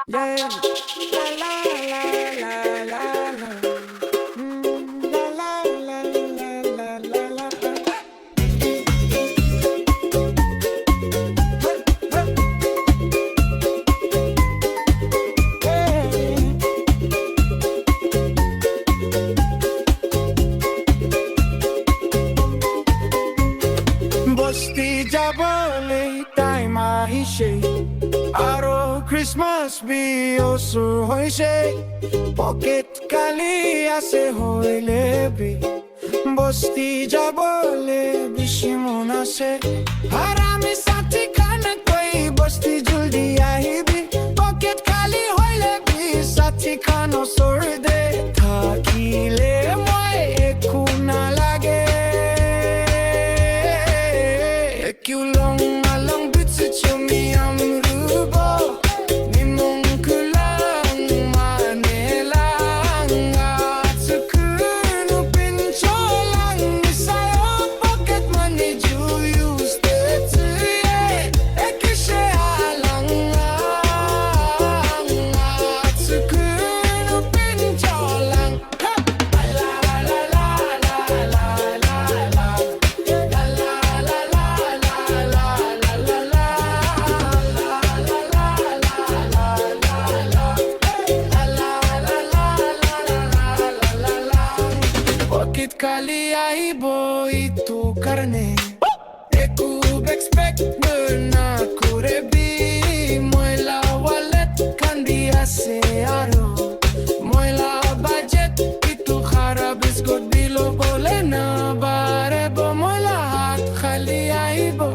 Yeah. La la la la la la. La la la la la la la. Bosti Jabole time Ahishe Aro Christmas bi osur hoise Pocket kali ase hoile bi Bosti Jabole bishimon ase Harami sati kana koi Bosti juldi ahibi Pocket kali hoile bi sati kano sorde Thakile moi ekuna lage Yimkhiung along bitsi chumi amrubo Nimong kulang manelang Atsukunu pincholang Isayo pocket money ju use the tsuye Ekishe alang Atsukunu pincholang La la la la la la la la Pocket kali aibo itu karne Eku expect na kurebi Moila wallet kandi ase aro Moila budget itu kharab isgot bilo bole na barebo Moila hat khali aibo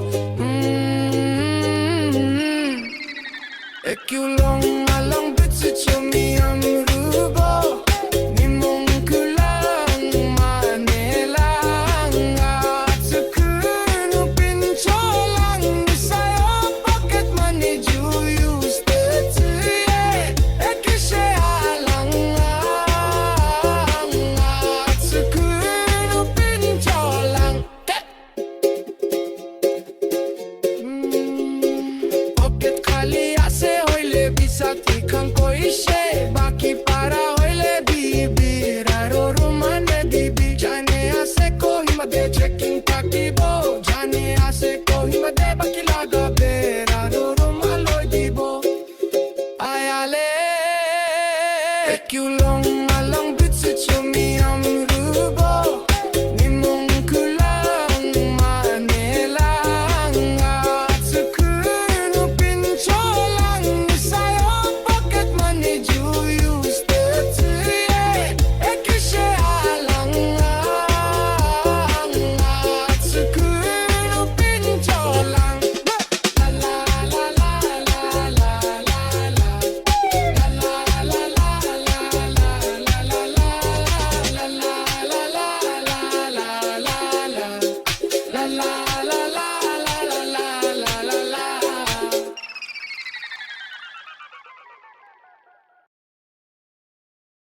Yimkhiung along bitsi chumi amrubo Nimong kulang manelang Atsukunu pincholang Isayo pocket money ju use the tsuye Ekishe alang Atsukunu pincholang Pocket khali ase hoile bisati kang koishe Baki para hoile bibi Raro rumane bibi Jane ase ko himade checking takibo Jane ase ko himade baki laga be Raro rumalo dibo Ayale Yimkhiung along bitsi chumi amrubo Nimong kulang manelang Atsukunu pincholang Isayo pocket money ju use the tsuye Ekishe alang Atsukunu pincholang La la la la la la la la La la la la la la la la la La la la la la la la La la la